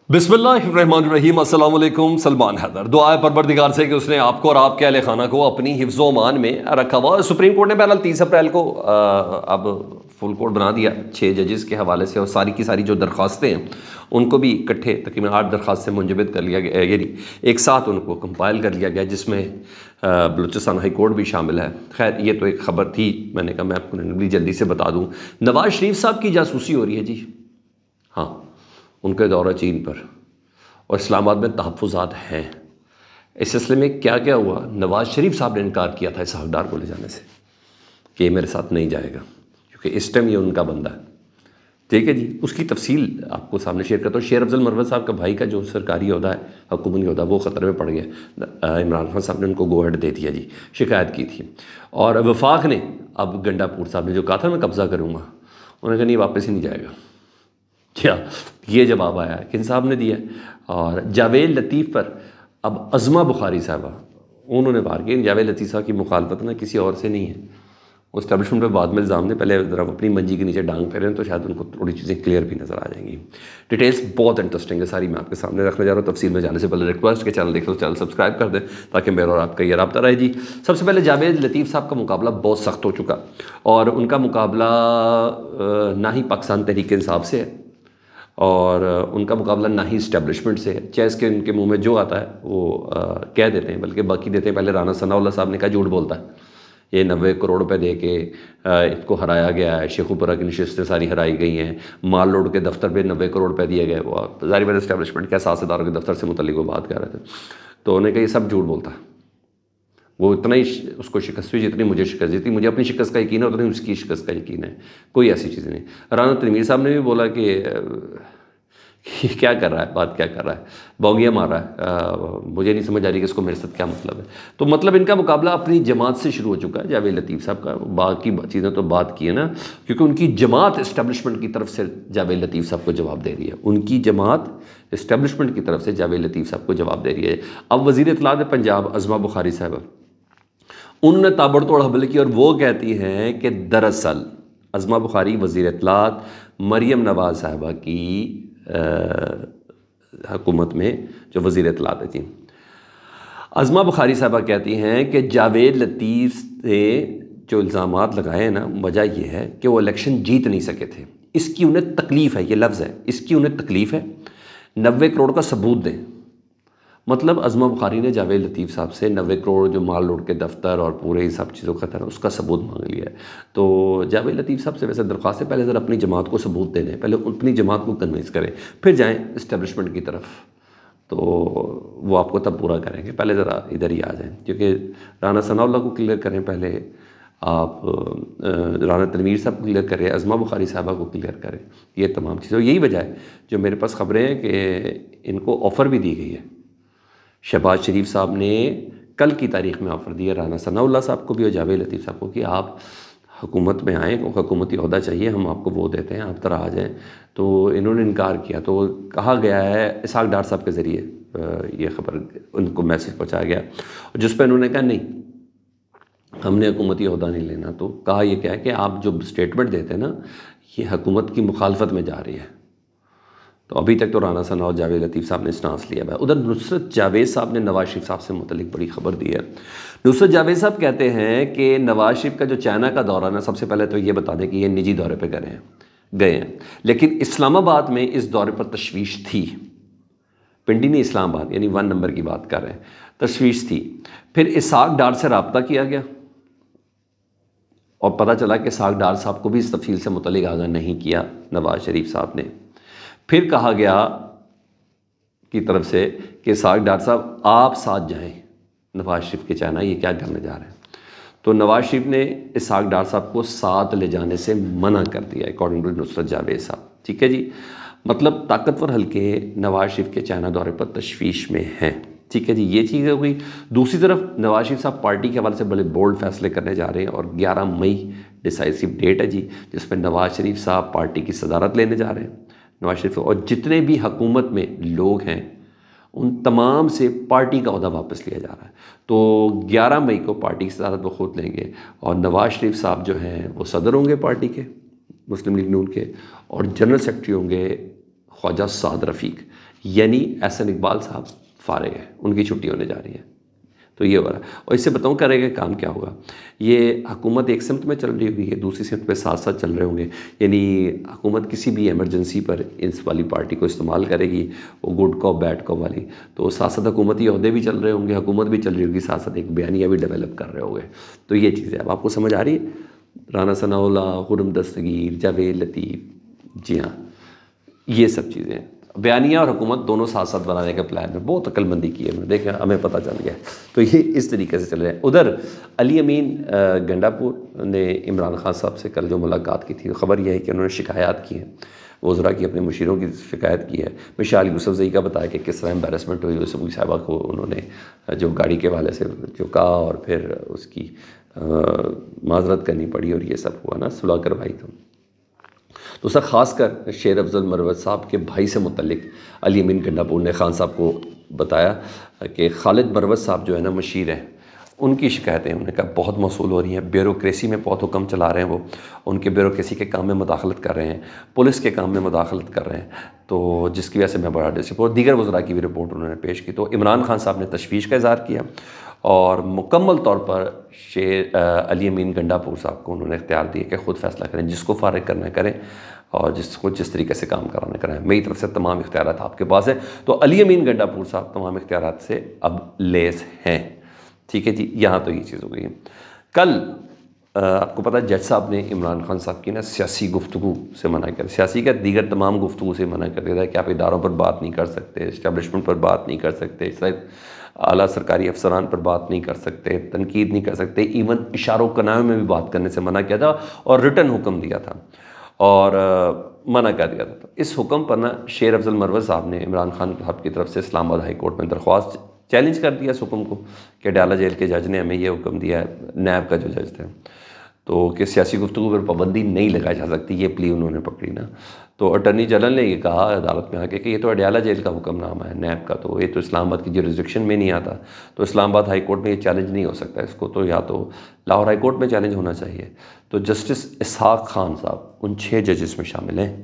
बिस्मिल्लाहिर्रहमानिर्रहीम। अस्सलाम वालेकुम। सलमान हैदर। दुआ है परवरदिगार से कि उसने आपको और आपके अहले खाना को अपनी हिफ्ज़ व अमान में रखा हुआ। सुप्रीम कोर्ट ने बहरहाल 30 अप्रैल को अब फुल कोर्ट बना दिया 6 जजेस के हवाले से, और सारी की सारी जो दरख्वास्तें हैं उनको भी इकट्ठे तकरीबन 8 दरख्वास्तें मुंजमद कर लिया गया, यानी एक साथ उनको कंपाइल कर लिया गया, जिसमें बलूचिस्तान हाई कोर्ट भी शामिल है। खैर ये तो एक ख़बर थी, मैंने कहा मैं आपको जल्दी से बता दूँ। नवाज़ शरीफ साहब की जासूसी हो रही है जी। हाँ, उनके दौरा चीन पर, और इस्लामाबाद में तहफ़्फ़ुज़ात हैं। इस सिलसिले में क्या क्या हुआ, नवाज़ शरीफ साहब ने इनकार किया था इसहाक़ डार को ले जाने से कि ये मेरे साथ नहीं जाएगा, क्योंकि इस टाइम ये उनका बंदा है। ठीक है जी, उसकी तफसील आपको सामने शेयर करता हूँ। शेर अफजल मरवत साहब का भाई का जो सरकारी ओहदा है, हुकूमती ओहदा, वो ख़तरे में पड़ गया। इमरान खान साहब ने उनको गो हेड दे दिया जी, शिकायत की थी। और वफाक ने अब गंडापुर साहब ने जो कहा था मैं कब्ज़ा करूँगा, उन्होंने कहा नहीं, वापस ही नहीं जाएगा। क्या ये जवाब आया है, किन साहब ने दिया। और जावेद लतीफ़ पर अब अज़मा बुखारी साहबा उन्होंने बार की, जावेद लतीफ़ साहब की मुखालफत ना किसी और से नहीं है, वो इस्टेब्लिशमेंट पे बाद में इल्ज़ाम ने, पहले ज़रा अपनी मंजी के नीचे डांग फेरें तो शायद उनको थोड़ी चीज़ें क्लियर भी नज़र आ जाएंगी। डिटेल्स बहुत इंटरेस्टिंग है, सारी मैं आपके सामने रखने जा रहा हूँ। तफसील में जाने से पहले रिक्वेस्ट के चैनल देखें तो चैनल सब्सक्राइब कर दें, ताकि मेरा और आपका ये रब्ता रहे जी। सबसे पहले जावेद लतीफ़ साहब का मुकाबला बहुत सख्त हो चुका, और उनका मुकाबला ना ही पाकिस्तान तहरीक इंसाफ से है, और उनका मुकाबला ना ही इस्टेब्लिशमेंट से है। चेस के उनके मुंह में जो आता है वो कह देते हैं, बल्कि बाकी देते हैं। पहले राना सनाउल्लाह साहब ने कहा झूठ बोलता है, ये 90 करोड़ रुपए दे के इसको हराया गया है, शेखुपुरा की नशिस्तें सारी हराई गई हैं, माल लोड के दफ्तर पे 90 करोड़ रुपए दिए गए। वो ज़ाहिर बात इस्टेब्लिशमेंट के साझेदारों के दफ्तर से मुतल्लिक वो बात कर रहे थे, तो उन्होंने कहा ये सब झूठ बोलता है। वो इतना ही उसको शिकस्त हुई जितनी मुझे शिकस्त दी थी। मुझे अपनी शिकस्त का यकीन है, उतनी उसकी शिकस्त का यकीन है, कोई ऐसी चीज़ नहीं। राना तनवीर साहब ने भी बोला कि क्या कर रहा है, बात क्या कर रहा है, बौगियाँ मार रहा है, मुझे नहीं समझ आ रही कि इसको मेरे साथ क्या मतलब है। तो मतलब इनका मुकाबला अपनी जमात से शुरू हो चुका है। जावेद लतीफ़ साहब का बाकी चीज़ें तो बात की है ना, क्योंकि उनकी जमात इस्टेब्लिशमेंट की तरफ से जावेद लतीफ़ साहब को जवाब दे रही है। उनकी जमात इस्टेब्लिशमेंट की तरफ से जावेद लतीफ़ साहब को जवाब दे रही है। अब वज़ीर इत्तलात पंजाब अज़मा बुखारी साहब, उन्होंने ताबड़तोड़ हमले की, और वो कहती हैं कि दरअसल अज़मा बुखारी वज़ीर इत्तलात मरियम नवाज़ साहबा की हुकूमत में जो वज़ीर इत्तलात है जी, अज़मा बुखारी साहबा कहती हैं कि जावेद लतीफ़ से जो इल्ज़ामात लगाए हैं ना, वजह यह है कि वो इलेक्शन जीत नहीं सके थे, इसकी उन्हें तकलीफ़ है, ये लफ्ज़ है, इसकी उन्हें तकलीफ़ है, 90 करोड़ का सबूत दें। मतलब अज़मा बुखारी ने जावेद लतीफ़ साहब से 90 करोड़ जो माल लोड के दफ्तर और पूरे ही सब चीज़ों का था उसका सबूत मांग लिया है। तो जावेद लतीफ़ साहब से वैसे दरख्वास्त है, पहले ज़रा अपनी जमात को सबूत दे दें, पहले अपनी जमात को कन्विंस करें, फिर जाएँ इस्टेब्लिशमेंट की तरफ, तो वो आपको तब पूरा करेंगे। पहले ज़रा इधर ही आ जाएँ, क्योंकि राना सनाउल्लाह को क्लियर करें पहले आप, राना तनवीर साहब को क्लियर करें, अज़मा बुखारी साहबा को क्लियर करें, ये तमाम चीज़ें। यही वजह है जो मेरे पास ख़बरें हैं कि इनको ऑफ़र भी दी गई है। शहबाज शरीफ साहब ने कल की तारीख़ में ऑफ़र दिया राना सनाउल्लाह साहब को भी और जावेद लतीफ़ साहब को कि आप हुकूमत में आएँ, हुकूमती ओहदा चाहिए, हम आपको वो देते हैं, आप तरह आ जाएँ। तो इन्होंने इनकार किया। तो कहा गया है इसहाक़ डार साहब के ज़रिए ये ख़बर उनको मैसेज पहुँचाया गया, जिस पर इन्होंने कहा नहीं, हमने हुकूमती ओहदा नहीं लेना। तो कहा यह क्या है कि आप जो स्टेटमेंट देते हैं ना, ये हुकूमत की मुखालफत में जा रही है। तो अभी तक तो राना सना और जावेद लतीफ़ साहब ने स्टांस लिया है। उधर नुसरत जावेद साहब ने नवाज़ शरीफ साहब से मुतल्लिक बड़ी खबर दी है। नुसरत जावेद साहब कहते हैं कि नवाज़ शरीफ का जो चाइना का दौरा ना, सबसे पहले तो ये बता दें कि ये निजी दौरे पे गए हैं, लेकिन इस्लामाबाद में इस दौरे पर तशवीश थी। पिंडी नहीं, इस्लामाबाद, यानी 1 नंबर की बात कर रहे हैं, तशवीश थी। फिर इसहाक़ डार से रब्ता किया गया और पता चला कि इसहाक़ डार साहब को भी इस तफसील से मुतल्लिक आगाह नहीं किया नवाज़ शरीफ साहब ने। फिर कहा गया की तरफ से कि इसहाक़ डार साहब आप साथ जाएं नवाज़ शरीफ के चाइना, ये क्या करने जा रहे हैं। तो नवाज़ शरीफ ने इसहाक़ डार साहब को साथ ले जाने से मना कर दिया, अकॉर्डिंग टू नुसरत जावेद साहब। ठीक है जी, मतलब ताकतवर हल्के नवाज़ शरीफ के चाइना दौरे पर तशवीश में हैं। ठीक है जी, ये चीज़ हो गई। दूसरी तरफ नवाज़ शरीफ साहब पार्टी के हवाले से बड़े बोल्ड फैसले करने जा रहे हैं, और 11 मई डिसाइसिव डेट है जी, जिसमें नवाज़ शरीफ साहब पार्टी की सदारत लेने जा रहे हैं। नवाज़ शरीफ और जितने भी हुकूमत में लोग हैं उन तमाम से पार्टी का ओहदा वापस लिया जा रहा है। तो 11 मई को पार्टी की सदारत वो खुद लेंगे, और नवाज़ शरीफ साहब जो हैं वो सदर होंगे पार्टी के, मुस्लिम लीग नून के, और जनरल सेक्रेटरी होंगे خواجہ سعد رفیق، یعنی احسن اقبال صاحب فارغ ہیں، ان کی چھٹی ہونے جا رہی ہے. تو یہ ہو رہا ہے. اور اس سے بتاؤں کرے گا کام کیا ہوگا. یہ حکومت ایک سمت میں چل رہی ہوگی ہے، دوسری سمت پہ ساتھ ساتھ چل رہے ہوں گے. یعنی حکومت کسی بھی ایمرجنسی پر اس والی پارٹی کو استعمال کرے گی، وہ گڈ کاپ بیڈ کاپ والی. تو ساتھ ساتھ حکومتی عہدے بھی چل رہے ہوں گے، حکومت بھی چل رہی ہوگی، ساتھ ساتھ ایک بیانیہ بھی ڈیولپ کر رہے ہوں گے. تو یہ چیزیں اب آپ کو سمجھ آ رہی ہے. رانا ثناء اللہ، خرم دستگیر، جاوید لطیف، جی ہاں یہ سب چیزیں بیانیہ اور حکومت دونوں ساتھ ساتھ بنانے کا پلان ہے. بہت عقل مندی کی ہے، دیکھیں ہمیں پتہ چل گیا. تو یہ اس طریقے سے چل رہے ہیں. ادھر علی امین گنڈا پور نے عمران خان صاحب سے کل جو ملاقات کی تھی، خبر یہ ہے کہ انہوں نے شکایات کی ہیں، وزراء کی، اپنے مشیروں کی شکایت کی ہے. مشال یوسفزئی کا بتایا کہ کس طرح امبیرسمنٹ ہوئی یوسفزئی صاحبہ کو، انہوں نے جو گاڑی کے حوالے سے جو کہا اور پھر اس کی معذرت کرنی پڑی اور یہ سب ہوا نا، صلح کروائی. تو سر خاص کر شیر افضل مروت صاحب کے بھائی سے متعلق علی امین گنڈا پور نے خان صاحب کو بتایا کہ خالد مروت صاحب جو ہے نا مشیر ہیں، ان کی شکایتیں انہوں نے کہا بہت موصول ہو رہی ہیں. بیوروکریسی میں بہت حکم چلا رہے ہیں، وہ ان کے بیوروکریسی کے کام میں مداخلت کر رہے ہیں، پولیس کے کام میں مداخلت کر رہے ہیں. تو جس کی وجہ سے میں بڑا ڈسپورٹ، دیگر وزراء کی بھی رپورٹ انہوں نے پیش کی. تو عمران خان صاحب نے تشویش کا اظہار کیا اور مکمل طور پر علی امین گنڈا پور صاحب کو انہوں نے اختیار دیا کہ خود فیصلہ کریں، جس کو فارغ کرنا ہے کریں اور جس کو جس طریقے سے کام کرانا کرائیں. میری طرف سے تمام اختیارات آپ کے پاس ہیں. تو علی امین گنڈا پور صاحب تمام اختیارات سے اب لیس ہیں. ٹھیک ہے جی، یہاں تو یہ چیز ہو گئی ہے. کل آپ کو پتہ ہے جج صاحب نے عمران خان صاحب کی نا سیاسی گفتگو سے منع کر، سیاسی کا دیگر تمام گفتگو سے منع کر دیا ہے کہ آپ اداروں پر بات نہیں کر سکتے، اسٹیبلشمنٹ پر بات نہیں کر سکتے، اعلیٰ سرکاری افسران پر بات نہیں کر سکتے، تنقید نہیں کر سکتے، ایون اشاروں کنایوں میں بھی بات کرنے سے منع کیا تھا اور ریٹن حکم دیا تھا اور منع کر دیا تھا. تو اس حکم پر نا شیر افضل مروت صاحب نے عمران خان صاحب کی طرف سے اسلام آباد ہائی کورٹ میں درخواست چیلنج کر دیا اس حکم کو کہ ڈیالہ جیل کے جج نے ہمیں یہ حکم دیا ہے، نیب کا جو جج تھے، تو کہ سیاسی گفتگو پر پابندی نہیں لگائی جا سکتی. یہ پلی انہوں نے پکڑی نا. تو اٹارنی جنرل نے یہ کہا عدالت میں آ کے کہ یہ تو اڈیالہ جیل کا حکم نامہ ہے نیب کا، تو یہ تو اسلام آباد کی جورسڈکشن میں نہیں آتا، تو اسلام آباد ہائی کورٹ میں یہ چیلنج نہیں ہو سکتا. اس کو تو یا تو لاہور ہائی کورٹ میں چیلنج ہونا چاہیے. تو جسٹس اسحاق خان صاحب ان 6 ججز میں شامل ہیں.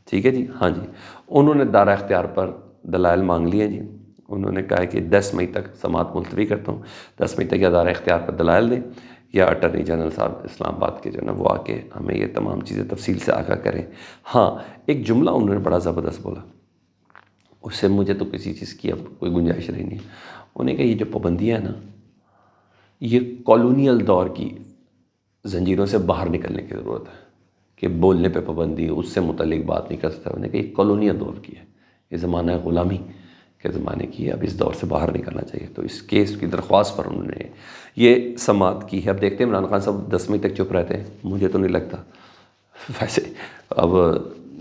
ٹھیک ہے جی، ہاں جی، انہوں نے دارہ اختیار پر دلائل مانگ لیے جی. انہوں نے کہا کہ 10 مئی تک سماعت ملتوی کرتا ہوں، 10 مئی تک یا دارہ اختیار پر دلائل دیں یا اٹارنی جنرل صاحب اسلام آباد کے جو ہے نا وہ آ کے ہمیں یہ تمام چیزیں تفصیل سے آگاہ کریں. ہاں ایک جملہ انہوں نے بڑا زبردست بولا، اس سے مجھے تو کسی چیز کی اب کوئی گنجائش رہی نہیں. انہوں نے کہا یہ جو پابندیاں ہیں نا، یہ کالونیل دور کی زنجیروں سے باہر نکلنے کی ضرورت ہے کہ بولنے پہ پابندی، اس سے متعلق بات نہیں کر سکتا. انہوں نے کہا یہ کالونیل دور کی ہے، یہ زمانہ غلامی کے زمانے کی ہے، اب اس دور سے باہر نکلنا چاہیے. تو اس کیس کی درخواست پر انہوں نے یہ سماعت کی ہے. اب دیکھتے ہیں عمران خان صاحب 10 مئی تک چپ رہتے ہیں، مجھے تو نہیں لگتا ویسے. اب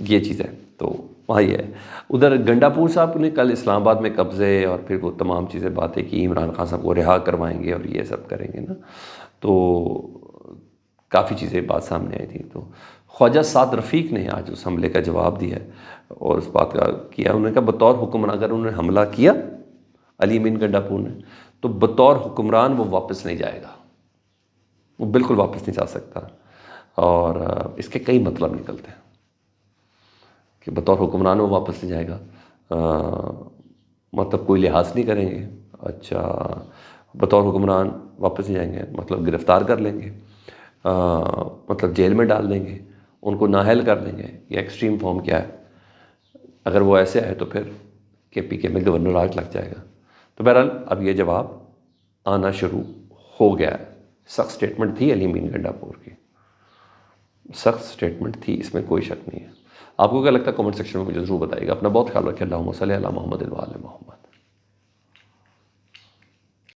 یہ چیز ہے تو وہاں یہ ہے. ادھر گنڈا پور صاحب نے کل اسلام آباد میں قبضے اور پھر وہ تمام چیزیں باتیں کی، عمران خان صاحب کو رہا کروائیں گے اور یہ سب کریں گے نا، تو کافی چیزیں بات سامنے آئی تھی. تو خواجہ سعد رفیق نے آج اس حملے کا جواب دیا اور اس بات کا کیا. انہوں نے کہا بطور حکمران اگر انہوں نے حملہ کیا علی امین گنڈا پور نے، تو بطور حکمران وہ واپس نہیں جائے گا، وہ بالکل واپس نہیں جا سکتا. اور اس کے کئی مطلب نکلتے ہیں کہ بطور حکمران وہ واپس نہیں جائے گا، مطلب کوئی لحاظ نہیں کریں گے. اچھا، بطور حکمران واپس نہیں جائیں گے مطلب گرفتار کر لیں گے، مطلب جیل میں ڈال دیں گے، ان کو نااہل کر دیں گے. یہ ایکسٹریم فارم کیا ہے؟ اگر وہ ایسے ہے تو پھر کے پی کے میں گورنر راج لگ جائے گا. تو بہرحال اب یہ جواب آنا شروع ہو گیا ہے. سخت سٹیٹمنٹ تھی علی امین گنڈا پور کی، سخت سٹیٹمنٹ تھی، اس میں کوئی شک نہیں ہے. آپ کو کیا لگتا ہے کامنٹ سیکشن میں مجھے ضرور بتائیے گا. اپنا بہت خیال رکھیں. اللہم صلی علی محمد و آل محمد.